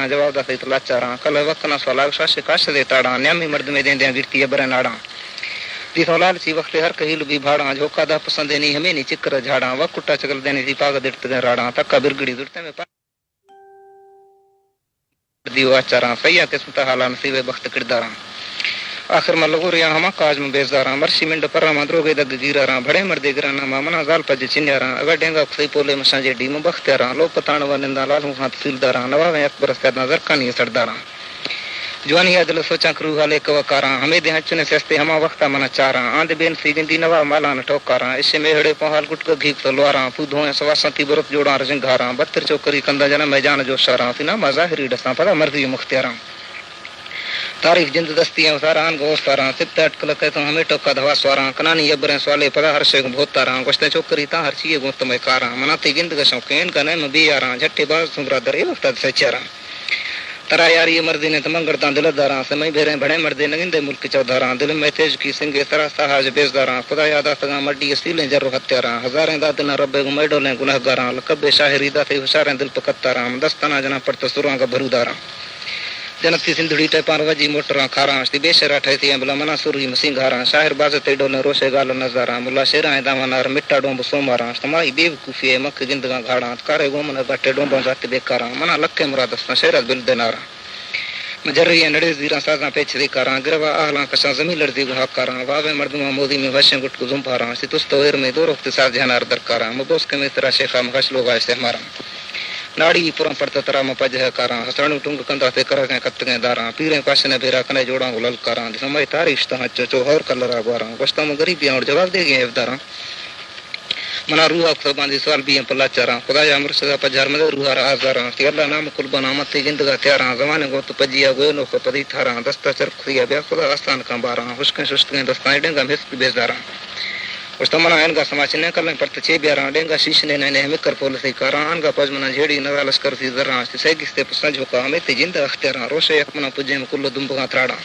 جواب دا سیت لاچاراں کل وقت نہ سوال شاش کاش دے تاڑاں نیامی مرد میں دیندیاں گرتی ابر ناڑاں دی سولال سی وقت ہر کہیل بھی بھاڑاں جھوکا دا پسند نہیں ہمیں نہیں چکر جھاڑاں وکٹا چکل دینی سی پاگ دڑت دے راڑاں تکا برگڑی دڑتے میں دیو اچاراں سیاں قسم تا حالان سیوے بخت کرداراں آخر میں لگو ریا ہما کاج میں بیزاراں مرشی منڈ پرا ما دروگے دگ گیراراں بڑے مردے گرانا ما منا زال پج چنیاراں اگر ڈینگا کسی پولے مشاں جے ڈیم بختیاراں لو پتان ونندا لالوں ہاں تحصیلداراں نواویں اکبر سید نظر کانی سرداراں جوانی دل سوچاں کرو حالے کوکاراں ہمیں دے ہچنے سستے ہما وقتا منا چاراں آند بین سی گندی نوا مالان ٹوکاراں اسے میڑے پہال گٹک گھیپ تلواراں پودھویں سواساں تی برت جوڑاں رجنگاراں بتر چوکری کندا جنا میدان جو شاراں فنا مظاہری ڈساں پدا مرضی مختاراں تاریخ جند دستیاں ساران گوستاراں سبت اٹکل کہتوں ہمیں ٹوکا دھوا سواراں کنانی ابریں سوالے پدا ہر شے بھوتاراں گشتے چوکری تا ہر چیے گوت میں کاراں مناتی گند گشوں کین کنے مبیاراں جھٹے باز سمرا درے وقت سچاراں ترا یاری مردی نے تمنگڑتاں دلداراں سمئی بھیریں بڑے مردے نگندے ملک چودھاراں دل میں تیج کی سنگے ترا ساہاج بیزداراں خدا یادا سگاں مڈی اصیلیں جر ہتیاراں ہزاریں دادنا رب گمے ڈولیں گنہگاراں لقب شاہری دا تے ہوشاریں دل پکتاراں دستنا جنا پڑت سراں کا بھروداراں جنتی سندھڑی ٹیپان وجی موٹراں کھاراں تی بے شرا ٹھہتی بلا منا سوری مسنگاراں شاہر باز تے ڈولیں روشے گال نظاراں ملا شیراں داوانار مٹا ڈومب سوماراں تمائی بے وقوفی مک گندگاں گھاڑاں کارے گومن بٹے ڈومباں ذات بیکاراں منا لکھے مرادستاں شہرت بل دیناراں مجرری نڑے زیراں سازاں پیچ دے کاراں گروا اہلاں کشاں زمین لڑزی گہاکاراں واوے مردماں مودی میں وشیں گٹ کو زمپاراں ستست ویر میں دو رخت ساز جہنار درکاراں مبوس کے میں ترا شیخا مغش لوگا استعماراں ناڑی پورا پڑتا ترا مپج ہے کاراں ہسڑوں ٹنگ کندا تے کرے کتگے داراں پیریں پاشنے بھیرا کنے جوڑاں گلل کاراں سمے تاریخ تا چو اور کلرا گواراں گشتاں غریبیاں اور جواب دے گئے افداراں منا روح کو باندھی سوال بھی پلا چاراں خدایا مرشدہ پجار میں روح آزاراں تی اللہ نام قربان مت گندگا تیاراں زمانے کو تو پجیا گو نو کو پدی تھاراں دستا چرخیا بیا خدا آستان کا باراں حشکیں ششتیں دستاں ڈنگا مس بیزاراں اس تمنا ان کا سماچ نے کلیں پرت چے بیاراں ڈنگا شیش نے نے مکر پول سی کاراں ان کا پجمنا جھیڑی نوا لشکر سی زراں سی گستے پسنج کا ہمیں تے جند اختیاراں روشے اپنا پجے میں کل دمبگا تراڑاں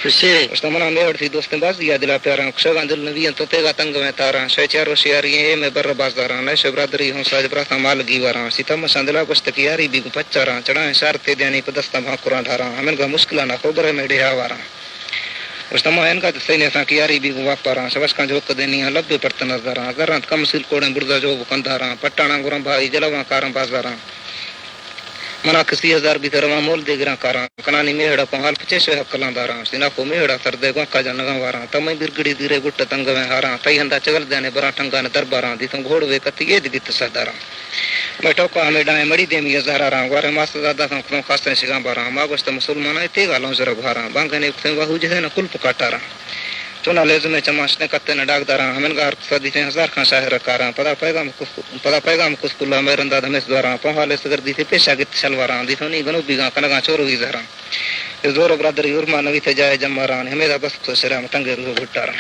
اس تمنا میڑ تھی دوستیں باز دیا دلا پیاراں کشگاں دل نویاں تو تیگا تنگ میں تاراں شے چارو شیاری اے میں بر بازاراں نش برادری ہوں ساج براتاں مال گیواراں سیتم شاندلا گشت کی یاری بھی پچاراں چڑھائیں شارتے دیانی پدستا بھاکراں ڈھاراں ہمن کا مشکلاں نہ خبر میں ڈھیا واراں اس تمام ان کا سینے سا کی یاری بھی واپاراں شبش کا جوک دینیاں لب پڑت نظراں زرات کم سل کوڑیں بڑدا جو کنداراں پٹانا گرم بھائی جلواں کاراں بازاراں منا کسی ہزار بھی درواں مول دے گراں کاراں کنانی میڑا پہال پچے حق کلانداراں سینا کو میڑا سر دے گوا کا جنگاں واراں تمے برگڑی دیرے گٹ تنگ میں ہاراں تئی ہندا چگل دینے برا ٹنگا نے درباراں دی تم گھوڑ وے کتی اے دی سرداراں بیٹھو کا ہمیں ڈائیں مڑی دے می زہراراں گوارے ماس زیادہ کھوں خاصے شگاں باراں ماگوشت مسلمان تے گالوں زر بھاراں بانگنے تے وہو جے نہ کل پکاٹاراں چونا لیز میں چماش نے کتے نہ ڈاک داراں ہمن گار صدی سے ہزار خان شاہر کاراں پدا پیغام کس کلا میرندا دھمس دوراں پہالے سگر دی تے پیشا گت شلواراں دی تھونی گنو بیگاں کنگاں چورو وی زہراں زور برادری ورما نوی تے جائے جماراں ہمیں دا بس کو شرام تنگ روح گٹاراں